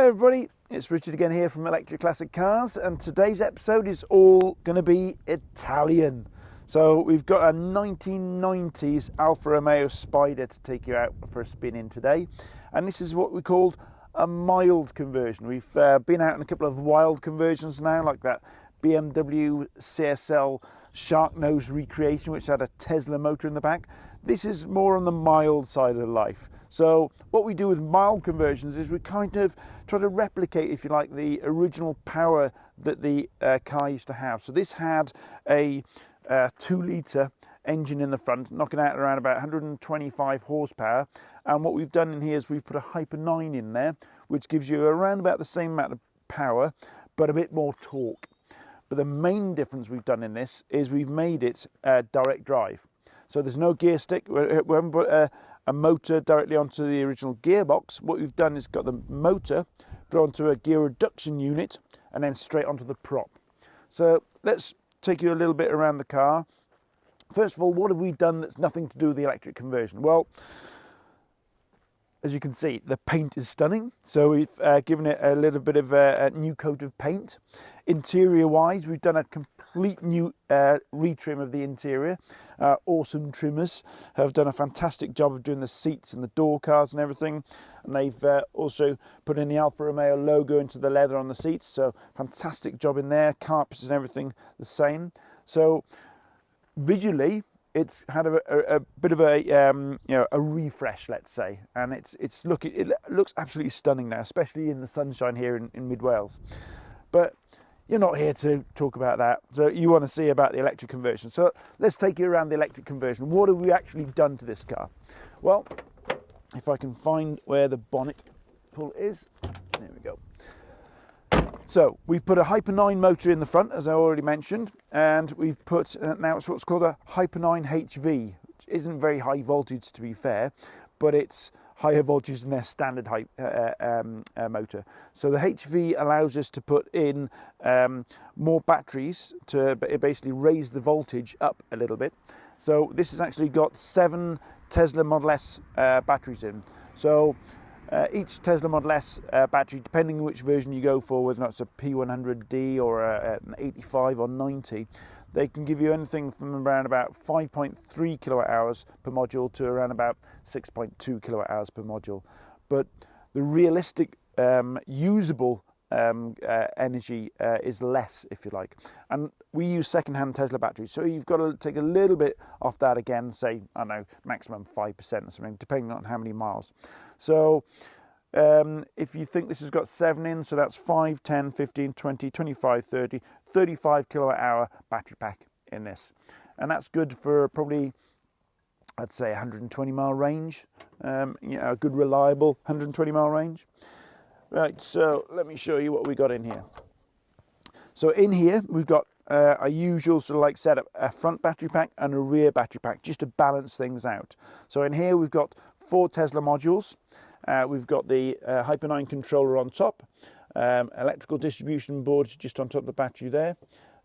everybody, it's Richard again here from Electric Classic Cars, and today's episode is all going to be Italian. So we've got a 1990s Alfa Romeo Spider to take you out for a spin in today, and this is what we called a mild conversion. We've been out in a couple of wild conversions now, like that BMW CSL Shark Nose recreation, which had a Tesla motor in the back. This is more on the mild side of life. So what we do with mild conversions is we kind of try to replicate, if you like, the original power that the car used to have. So this had a 2-litre engine in the front, knocking out around about 125 horsepower. And what we've done in here is we've put a Hyper 9 in there, which gives you around about the same amount of power, but a bit more torque. But the main difference we've done in this is we've made it direct drive. So there's no gear stick. We haven't put a motor directly onto the original gearbox. What we've done is got the motor put onto a gear reduction unit and then straight onto the prop. So let's take you a little bit around the car. First of all, what have we done that's nothing to do with the electric conversion? Well, as you can see, the paint is stunning. So we've given it a little bit of a new coat of paint. Interior-wise, we've done a complete new retrim of the interior. Awesome trimmers have done a fantastic job of doing the seats and the door cards and everything. And they've also put in the Alfa Romeo logo into the leather on the seats. So fantastic job in there. Carpets and everything the same. So visually, it's had a bit of a a refresh, let's say, and it looks absolutely stunning now, especially in the sunshine here in mid Wales. But you're not here to talk about that, so you want to see about the electric conversion. So let's take you around the electric conversion. What have we actually done to this car? Well, if I can find where the bonnet pull is, there we go. So we've put a Hyper 9 motor in the front, as I already mentioned, and we've put now it's what's called a Hyper 9 HV, which isn't very high voltage to be fair, but it's higher voltage than their standard motor. So the HV allows us to put in more batteries to basically raise the voltage up a little bit. So this has actually got 7 Tesla Model S batteries in. So each Tesla Model S battery, depending on which version you go for, whether or not it's a P100D or an 85 or 90, they can give you anything from around about 5.3 kilowatt hours per module to around about 6.2 kilowatt hours per module. But the realistic usable energy is less, if you like. And we use second-hand Tesla batteries, so you've got to take a little bit off that again, say, I don't know, maximum 5% or something, depending on how many miles. So if you think this has got 7 in, so that's 5, 10, 15, 20, 25, 30, 35 kilowatt hour battery pack in this. And that's good for probably, I'd say, 120 mile range, a good reliable 120 mile range. Right, so let me show you what we got in here. So in here we've got a usual sort of like setup, a front battery pack and a rear battery pack, just to balance things out. So in here we've got 4 Tesla modules. We've got the Hyper 9 controller on top, electrical distribution board just on top of the battery there,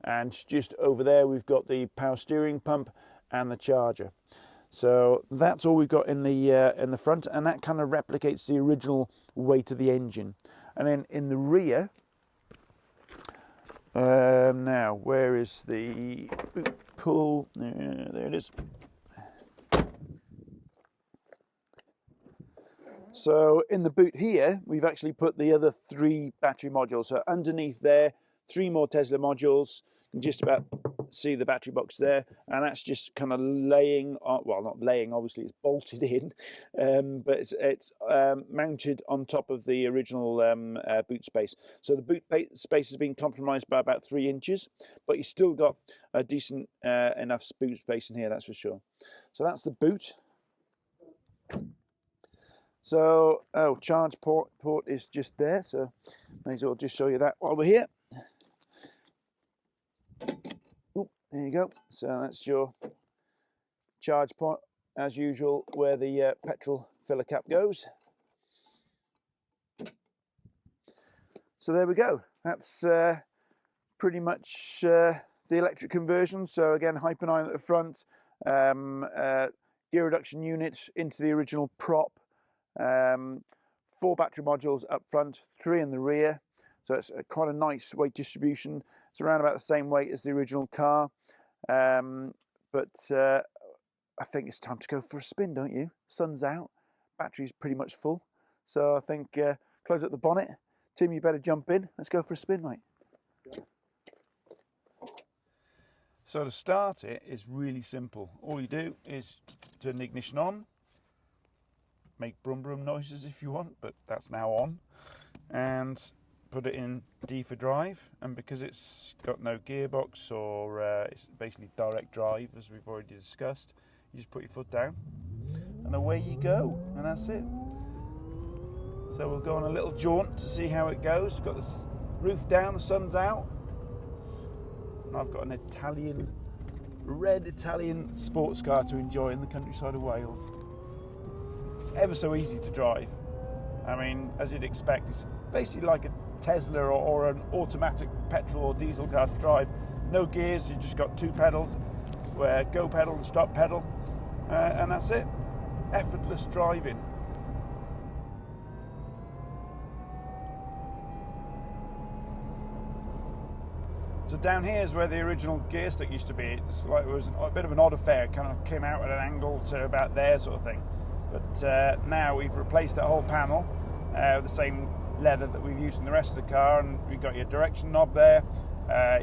and just over there we've got the power steering pump and the charger. So that's all we've got in the front, and that kind of replicates the original weight of the engine. And then in the rear, now where is the boot pull? There it is. So in the boot here, we've actually put the other 3 battery modules. So underneath there, 3 more Tesla modules. You can just about see the battery box there, and that's just kind of laying on, well, not laying, obviously it's bolted in, but it's mounted on top of the original boot space. So the boot space has been compromised by about 3 inches, but you still got a decent enough boot space in here, that's for sure. So that's the boot. So, charge port is just there, so may as well just show you that while we're here. Oop, there you go. So that's your charge port, as usual, where the petrol filler cap goes. So there we go. That's pretty much the electric conversion. So again, Hyper 9 at the front, gear reduction unit into the original prop, 4 battery modules up front, 3 in the rear. So it's quite a nice weight distribution. It's around about the same weight as the original car. But I think it's time to go for a spin, don't you? Sun's out, battery's pretty much full. So I think close up the bonnet. Tim, you better jump in. Let's go for a spin, mate. So to start it is really simple. All you do is turn the ignition on, make brum brum noises if you want, but that's now on, and put it in D for drive. And because it's got no gearbox or it's basically direct drive, as we've already discussed, you just put your foot down and away you go, and that's it. So we'll go on a little jaunt to see how it goes. We've got the roof down, the sun's out, and I've got an red Italian sports car to enjoy in the countryside of Wales. It's ever so easy to drive. I mean, as you'd expect, it's basically like a Tesla or an automatic petrol or diesel car to drive. No gears, you've just got 2 pedals, where go pedal and stop pedal, and that's it. Effortless driving. So down here is where the original gear stick used to be. It's like it was a bit of an odd affair. It kind of came out at an angle to about there, sort of thing. But now we've replaced that whole panel with the same leather that we've used in the rest of the car, and we've got your direction knob there.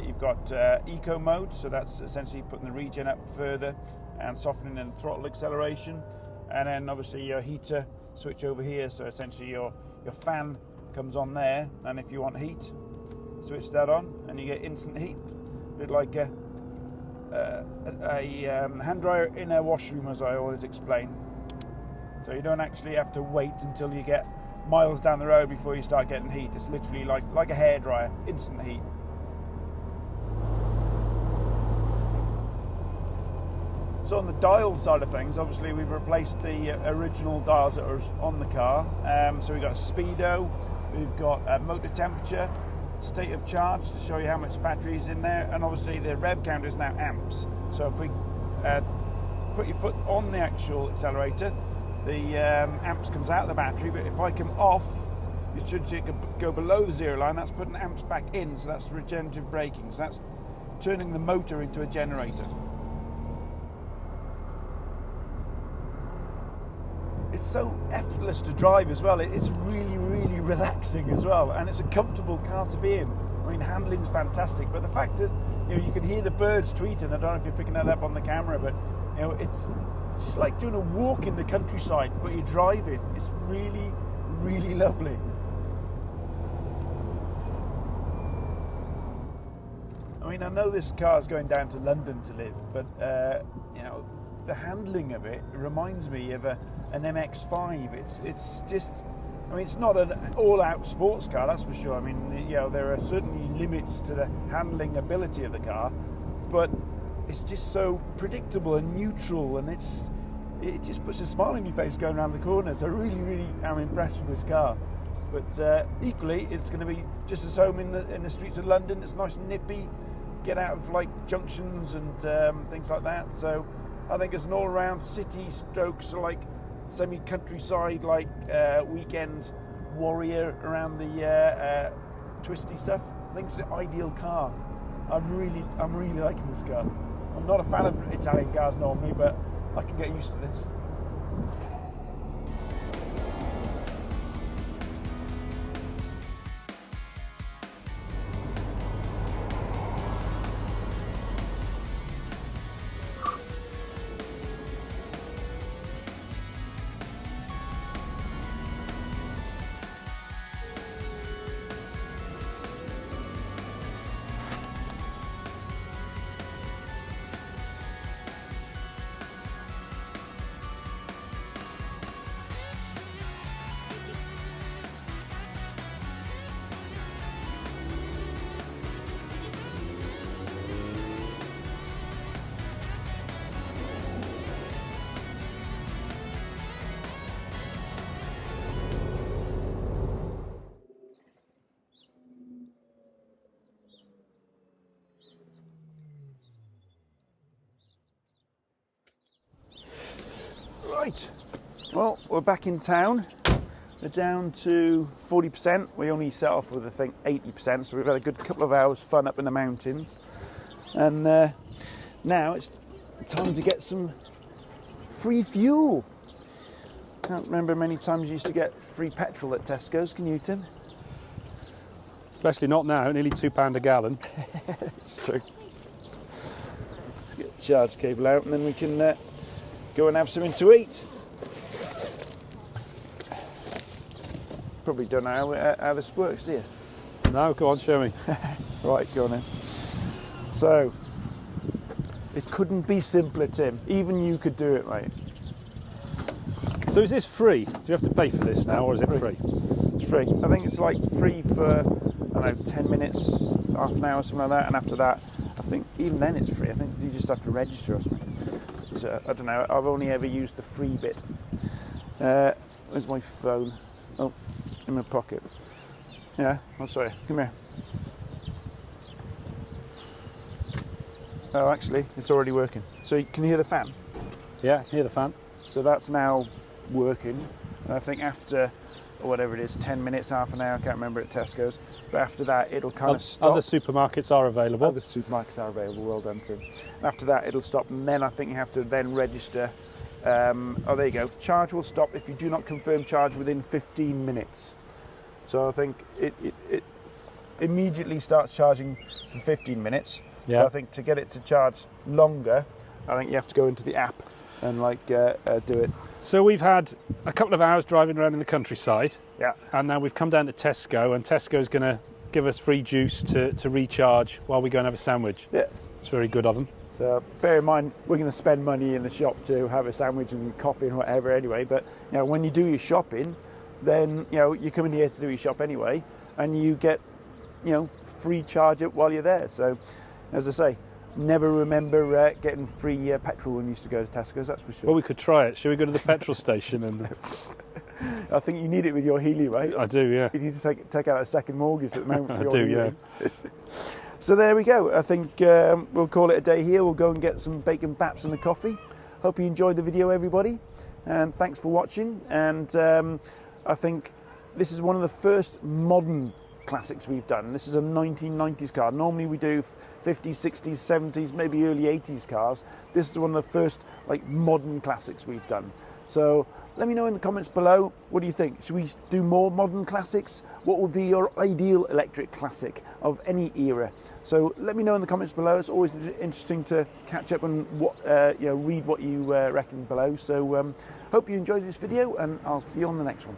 You've got eco mode, so that's essentially putting the regen up further and softening the throttle acceleration. And then obviously your heater switch over here, so essentially your fan comes on there, and if you want heat, switch that on and you get instant heat, a bit like a hand dryer in a washroom, as I always explain. So you don't actually have to wait until you get miles down the road before you start getting heat. It's literally like a hairdryer, instant heat. So on the dial side of things, obviously we've replaced the original dials that are on the car. So we've got speedo, we've got motor temperature, state of charge to show you how much battery is in there, and obviously the rev counter is now amps. So if we put your foot on the actual accelerator, the amps comes out of the battery, but if I come off, it should go below the 0 line. That's putting amps back in, so that's regenerative braking. So that's turning the motor into a generator. It's so effortless to drive as well. It's really, really relaxing as well, and it's a comfortable car to be in. I mean, handling's fantastic, but the fact that you can hear the birds tweeting. I don't know if you're picking that up on the camera, but it's just like doing a walk in the countryside, but you're driving. It's really, really lovely. I mean, I know this car's going down to London to live, but the handling of it reminds me of an MX-5. It's just, I mean, it's not an all-out sports car, that's for sure. I mean, there are certainly limits to the handling ability of the car, but it's just so predictable and neutral, and it just puts a smile on your face going around the corner. So really, really am impressed with this car. But equally, it's going to be just as home in the streets of London. It's nice and nippy, get out of like junctions and things like that. So I think it's an all-round city strokes, like semi-countryside, like weekend warrior around the twisty stuff. I think it's the ideal car. I'm really liking this car. I'm not a fan of Italian cars normally, but I can get used to this. Right, well, we're back in town. We're down to 40%. We only set off with, I think, 80%, so we've had a good couple of hours fun up in the mountains. And now it's time to get some free fuel. Can't remember many times you used to get free petrol at Tesco's, can you, Tim? Especially not now, nearly £2 a gallon. It's true. Let's get the charge cable out and then we can go and have something to eat. Probably don't know how this works, do you? No, go on, show me. Right, go on then. So, it couldn't be simpler, Tim. Even you could do it, mate. So is this free? Do you have to pay for this now, or is it free? It's free. I think it's like free for, I don't know, 10 minutes, half an hour, something like that. And after that, I think even then it's free. I think you just have to register or something. So, I don't know. I've only ever used the free bit. Where's my phone? Oh, in my pocket. Yeah, oh sorry, come here. Oh, actually, it's already working. So you can hear the fan? Yeah, I can hear the fan. So that's now working. And I think after, or whatever it is, 10 minutes, half an hour, I can't remember at Tesco's, but after that it'll kind of stop. Other supermarkets are available. Other supermarkets are available, well done, Tim. After that it'll stop, and then I think you have to then register. Oh, there you go. Charge will stop if you do not confirm charge within 15 minutes. So I think it immediately starts charging for 15 minutes. Yeah. But I think to get it to charge longer, I think you have to go into the app and like do it. So we've had a couple of hours driving around in the countryside. Yeah. And now we've come down to Tesco, and Tesco's going to give us free juice to recharge while we go and have a sandwich. Yeah. It's very good of them. So bear in mind, we're going to spend money in the shop to have a sandwich and coffee and whatever anyway. But you know, when you do your shopping, then you know you come in here to do your shop anyway, and you get free charge it while you're there. So as I say, never remember getting free petrol when you used to go to Tesco's. That's for sure. Well, we could try it. Shall we go to the petrol station? And I think you need it with your Healy, right? I do, yeah. You need to take out a second mortgage at the moment for your I do, Healy. yeah. So there we go. I think we'll call it a day here. We'll go and get some bacon baps and a coffee. Hope you enjoyed the video, everybody, and thanks for watching. And I think this is one of the first modern classics we've done. This is a 1990s car. Normally we do 50s, 60s, 70s, maybe early 80s cars. This is one of the first like modern classics we've done. So let me know in the comments below, what do you think? Should we do more modern classics? What would be your ideal electric classic of any era? So let me know in the comments below. It's always interesting to catch up and read what you reckon below. So hope you enjoyed this video, and I'll see you on the next one.